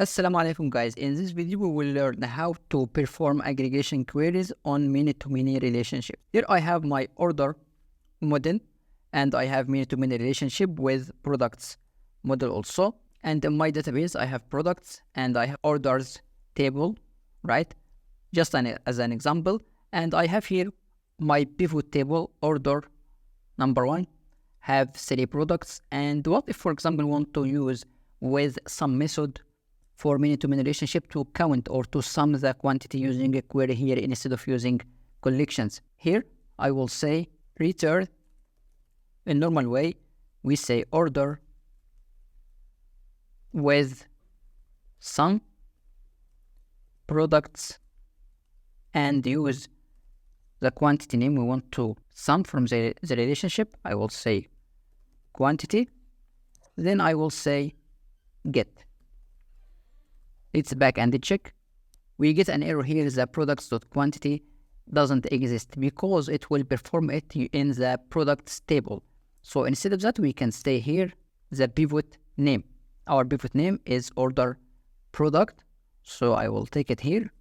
Assalamu alaikum guys. In this video we will learn how to perform aggregation queries on many-to-many relationship. Here I have my order model and I have many-to-many relationship with products model also. And in my database I have products and I have orders table, right? Just as an example. And I have here my pivot table order number one, have 3 products. And what if, for example, want to use with some method for many-to-many relationship to count or to sum the quantity using a query here instead of using collections. Here, I will say return. In normal way, we say order with some products and use the quantity name we want to sum from the relationship. I will say quantity. Then I will say get. It's back and check. We get an error here, the products.quantity doesn't exist because it will perform it in the products table. So instead of that, we can stay here, the pivot name. Our pivot name is order product. So I will take it here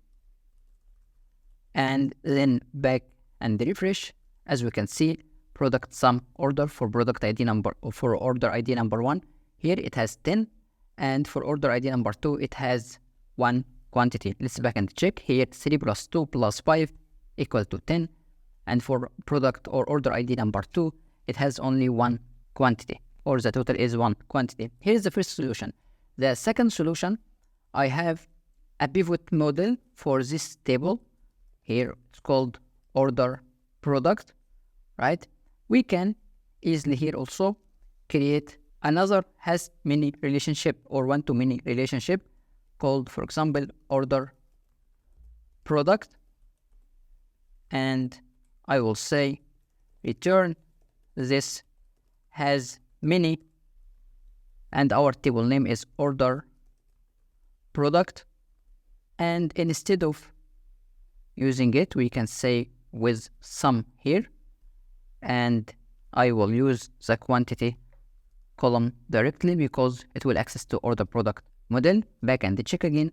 and then back and refresh. As we can see, product sum order for product ID number, or for order ID number 1. Here it has 10. And for order ID number 2, it has 1 quantity. Let's back and check. Here 3 plus 2 plus 5 equal to 10. And for product or order ID number 2, it has only 1 quantity, or the total is 1 quantity. Here's the first solution. The second solution, I have a pivot model for this table. Here it's called order product, right? We can easily here also create another has many relationship or one-to-many relationship called, for example, order product. And I will say return this has many, and our table name is order product. And instead of using it, we can say with some here, and I will use the quantity column directly because it will access to order product model. Back and check again,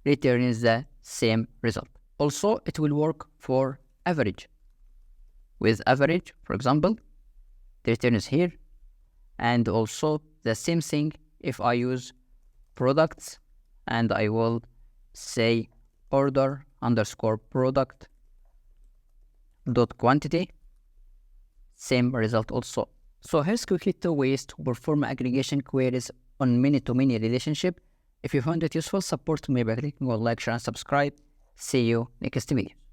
returns the same result. Also, it will work for average. With average, for example, the return is here, and also the same thing if I use products and I will say order underscore product dot quantity, same result also. So here's quickly 2 ways to perform aggregation queries on many-to-many relationship. If you found it useful, support me by clicking on like, share, and subscribe. See you next video.